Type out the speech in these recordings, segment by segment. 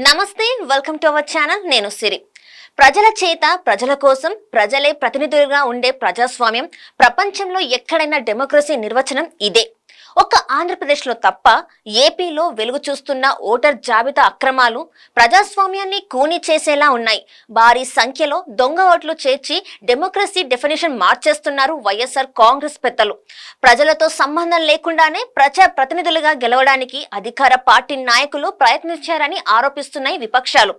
నమస్తే, welcome to our channel. నేను సిరి. ప్రజల చేత ప్రజల కోసం ప్రజలే ప్రతినిధులుగా ఉండే ప్రజాస్వామ్యం ప్రపంచంలో ఎక్కడైనా డెమోక్రసీ నిర్వచనం ఇదే. ఒక్క ఆంధ్రప్రదేశ్లో తప్ప ఏపీలో వెలుగు చూస్తున్న ఓటర్ జాబితా అక్రమాలు ప్రజాస్వామ్యాన్ని కూని చేసేలా ఉన్నాయి. భారీ సంఖ్యలో దొంగ ఓట్లు చేర్చి డెమోక్రసీ డెఫినేషన్ మార్చేస్తున్నారు వైఎస్ఆర్ కాంగ్రెస్ పెద్దలు. ప్రజలతో సంబంధం లేకుండానే ప్రజా ప్రతినిధులుగా గెలవడానికి అధికార పార్టీ నాయకులు ప్రయత్నించారని ఆరోపిస్తున్నాయి విపక్షాలు.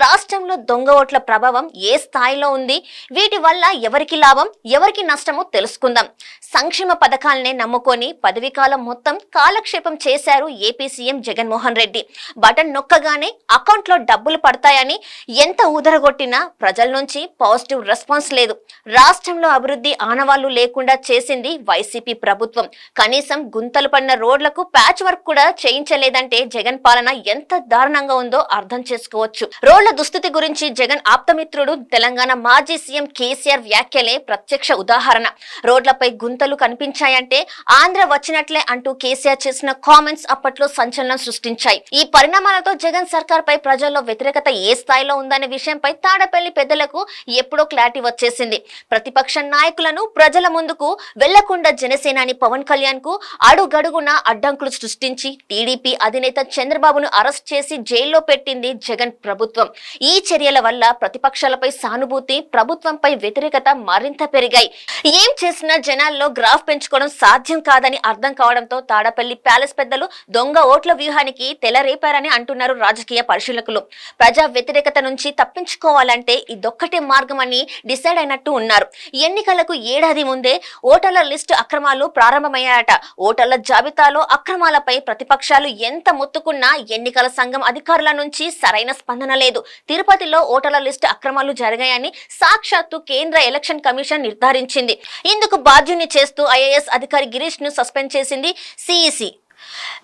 రాష్ట్రంలో దొంగ ఓట్ల ప్రభావం ఏ స్థాయిలో ఉంది, వీటి వల్ల ఎవరికి లాభం ఎవరికి నష్టమో తెలుసుకుందాం. సంక్షేమ పథకాలనే నమ్ముకొని పదవీకాలం మొత్తం కాలక్షేపం చేశారు AP CM Jaganmohan Reddy. Button నొక్కగానే అకౌంట్లో డబ్బులు పడతాయని ఎంత ఊదరగొట్టినా ప్రజల నుంచి పాజిటివ్ రెస్పాన్స్ లేదు. రాష్ట్రంలో అభివృద్ధి ఆనవాళ్లు లేకుండా చేసింది వైసీపీ ప్రభుత్వం. కనీసం గుంతలు పడిన రోడ్లకు ప్యాచ్ వర్క్ కూడా చేయించలేదంటే జగన్ పాలన ఎంత దారుణంగా ఉందో అర్థం చేసుకోవచ్చు. రోడ్ల దుస్థితి గురించి జగన్ ఆప్తమిత్రుడు తెలంగాణ మాజీ సీఎం కేసీఆర్ వ్యాఖ్యలే ప్రత్యక్ష ఉదాహరణ. రోడ్లపై గుంతలు కనిపించాయంటే ఆంధ్ర వచ్చినట్లే అంటూ కేసీఆర్ చేసిన కామెంట్స్ అప్పట్లో సంచలనం సృష్టించాయి. ఈ పరిణామాలతో జగన్ సర్కార్ పై ప్రజల్లో వ్యతిరేకత ఏ స్థాయిలో ఉందనే విషయంపై తాడపల్లి పెద్దలకు ఎప్పుడో క్లారిటీ వచ్చేసింది. ప్రతిపక్ష నాయకులను ప్రజల ముందుకు వెళ్లకుండా జనసేనాని పవన్ కళ్యాణ్ కు అడుగడుగున అడ్డంకులు సృష్టించి టీడీపీ అధినేత చంద్రబాబును అరెస్ట్ చేసి జైల్లో పెట్టింది జగన్ ప్రభుత్వం. ఈ చర్యల వల్ల ప్రతిపక్షాలపై సానుభూతి, ప్రభుత్వంపై వ్యతిరేకత మరింత పెరిగాయి. ఏం చేసినా జనాల్లో గ్రాఫ్ పెంచుకోవడం సాధ్యం కాదని అర్థం కావడంతో తాడపల్లి ప్యాలెస్ పెద్దలు దొంగ ఓట్ల వ్యూహానికి తెలరేపారని అంటున్నారు రాజకీయ పరిశీలకులు. ప్రజా వ్యతిరేకత నుంచి తప్పించుకోవాలంటే ఇదొక్కటే మార్గం అని డిసైడ్ అయినట్టు ఉన్నారు. ఎన్నికలకు ఏడాది ముందే ఓటర్ల లిస్టు అక్రమాలు ప్రారంభమయ్యాయట. ఓటర్ల జాబితాలో అక్రమాలపై ప్రతిపక్షాలు ఎంత మొత్తుకున్నా ఎన్నికల సంఘం అధికారుల నుంచి సరైన స్పందన లేదు. తిరుపతిలో ఓటర్ల లిస్టు అక్రమాలు జరిగాయని సాక్షాత్తు కేంద్ర ఎలక్షన్ కమిషన్ నిర్ధారించింది. ఇందుకు బాధ్యుని చేస్తూ ఐఏఎస్ అధికారి గిరీష్ ను సస్పెండ్ చేసింది సిఈసి.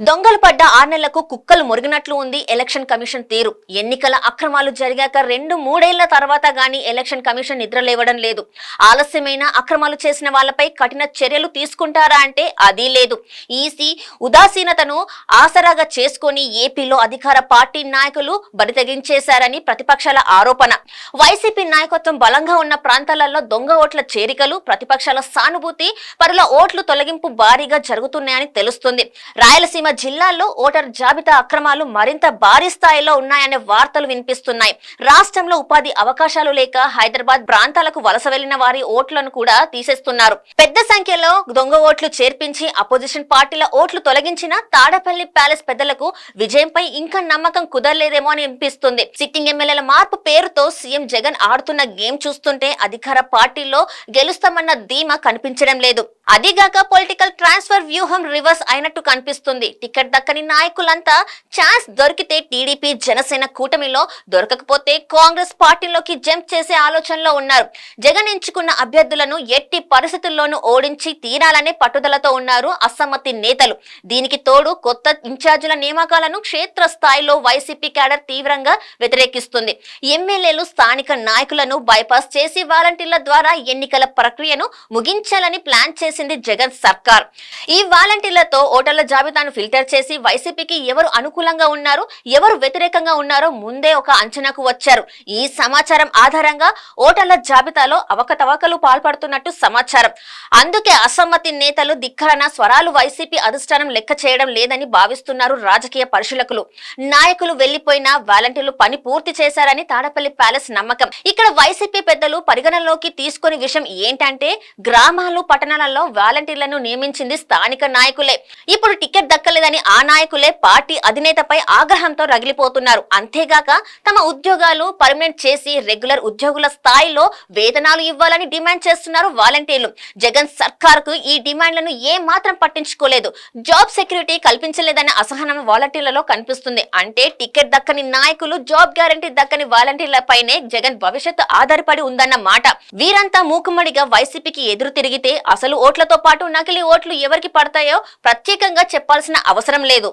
దొంగలు పడ్డ 6 నెలలకు కుక్కలు మురిగినట్లు ఉంది ఎలక్షన్ కమిషన్ తీరు. ఎన్నికల అక్రమాలు జరిగాక 2-3 ఏళ్ల తర్వాత గానీ ఎలక్షన్ కమిషన్ నిద్రలేవడం లేదు. ఆలస్యమైన అక్రమాలు చేసిన వాళ్లపై కఠిన చర్యలు తీసుకుంటారా అంటే అదీ లేదు. ఈసీ ఉదాసీనతను ఆసరాగా చేసుకుని ఏపీలో అధికార పార్టీ నాయకులు బరితెగించేశారని ప్రతిపక్షాల ఆరోపణ. వైసీపీ నాయకత్వం బలంగా ఉన్న ప్రాంతాలలో దొంగ ఓట్ల చేరికలు, ప్రతిపక్షాల సానుభూతి పరుల ఓట్లు తొలగింపు భారీగా జరుగుతున్నాయని తెలుస్తుంది. రాయలసీమ జిల్లాల్లో ఓటర్ జాబితా అక్రమాలు మరింత భారీ స్థాయిలో ఉన్నాయనే వార్తలు వినిపిస్తున్నాయి. రాష్ట్రంలో ఉపాధి అవకాశాలు లేక హైదరాబాద్ ప్రాంతాలకు వలస వెళ్లిన వారి ఓట్లను కూడా తీసేస్తున్నారు. పెద్ద సంఖ్యలో దొంగ ఓట్లు చేర్పించి అపోజిషన్ పార్టీల ఓట్లు తొలగించిన తాడపల్లి ప్యాలెస్ పెద్దలకు విజయంపై ఇంకా నమ్మకం కుదరలేదేమో అని అనిపిస్తుంది. సిట్టింగ్ ఎమ్మెల్యేల మార్పు పేరుతో సీఎం జగన్ ఆడుతున్న గేమ్ చూస్తుంటే అధికార పార్టీలో గెలుస్తామన్న ధీమా కనిపించడం లేదు. అదిగాక పొలిటికల్ ట్రాన్స్ఫర్ వ్యూహం రివర్స్ అయినట్టు కనిపిస్తుంది. టికెట్ దక్కని నాయకులంతా ఛాన్స్ దొరికితే టీడీపీ జనసేన కూటమిలో, దొరకకపోతే కాంగ్రెస్ పార్టీలోకి జంప్ చేసే ఆలోచనలో ఉన్నారు. జగన్ ఎంచుకున్న అభ్యర్థులను ఎట్టి పరిస్థితుల్లోనూ ఓడించి తీరాలనే పట్టుదలతో ఉన్నారు అసమ్మతి నేతలు. దీనికి తోడు కొత్త ఇన్ఛార్జీల నియామకాలను క్షేత్ర స్థాయిలో వైసీపీ క్యాడర్ తీవ్రంగా వ్యతిరేకిస్తుంది. ఎమ్మెల్యేలు స్థానిక నాయకులను బైపాస్ చేసి వాలంటీర్ల ద్వారా ఎన్నికల ప్రక్రియను ముగించాలని ప్లాన్ చేసింది జగన్ సర్కార్. ఈ వాలంటీర్లతో ఓటర్ల జాబితాను ఫిల్టర్ చేసి వైసీపీకి ఎవరు అనుకూలంగా ఉన్నారు, ఎవరు వ్యతిరేకంగా ఉన్నారో ముందే ఒక అంచనాకు వచ్చారు. ఈ సమాచారం ఆధారంగా ఓటర్ల జాబితాలో అవకతవకలు పాల్పడుతున్నట్టు సమాచారం. అందుకే అసమ్మతి నేతలు ధిక్కరణ స్వరాలు వైసీపీ అధిష్టానం లెక్క చేయడం లేదని భావిస్తున్నారు రాజకీయ పరిశీలకులు. నాయకులు వెళ్లిపోయినా వాలంటీర్లు పని పూర్తి చేశారని తాడపల్లి ప్యాలెస్ నమ్మకం. ఇక్కడ వైసీపీ పెద్దలు పరిగణలోకి తీసుకునే విషయం ఏంటంటే గ్రామాలు, పట్టణాలలో వాలంటీర్లను నియమించింది స్థానిక నాయకులే. ఇప్పుడు టికెట్ దక్కలేదని ఆ నాయకులే పార్టీ అధినేతపై ఆగ్రహంతో రగిలిపోతున్నారు. అంతేగాక తమ ఉద్యోగాలు పర్మనెంట్ చేసి రెగ్యులర్ ఉద్యోగుల స్థాయిలో వేతనాలు ఇవ్వాలని డిమాండ్ చేస్తున్నారు వాలంటీర్లు. జగన్ సర్కార్ కు ఈ డిమాండ్లను ఏ మాత్రం పట్టించుకోలేదు. జాబ్ సెక్యూరిటీ కల్పించలేదనే అసహనం వాలంటీర్లలో కనిపిస్తుంది. అంటే టికెట్ దక్కని నాయకులు, జాబ్ గ్యారంటీ దక్కని వాలంటీర్లపైనే జగన్ భవిష్యత్తు ఆధారపడి ఉందన్న మాట. వీరంతా మూకుమ్మడిగా వైసీపీకి ఎదురు తిరిగితే అసలు ఓట్లతో పాటు నకిలీ ఓట్లు ఎవరికి పడతాయో ప్రత్యేకంగా చెప్పాల్సిన అవసరం లేదు.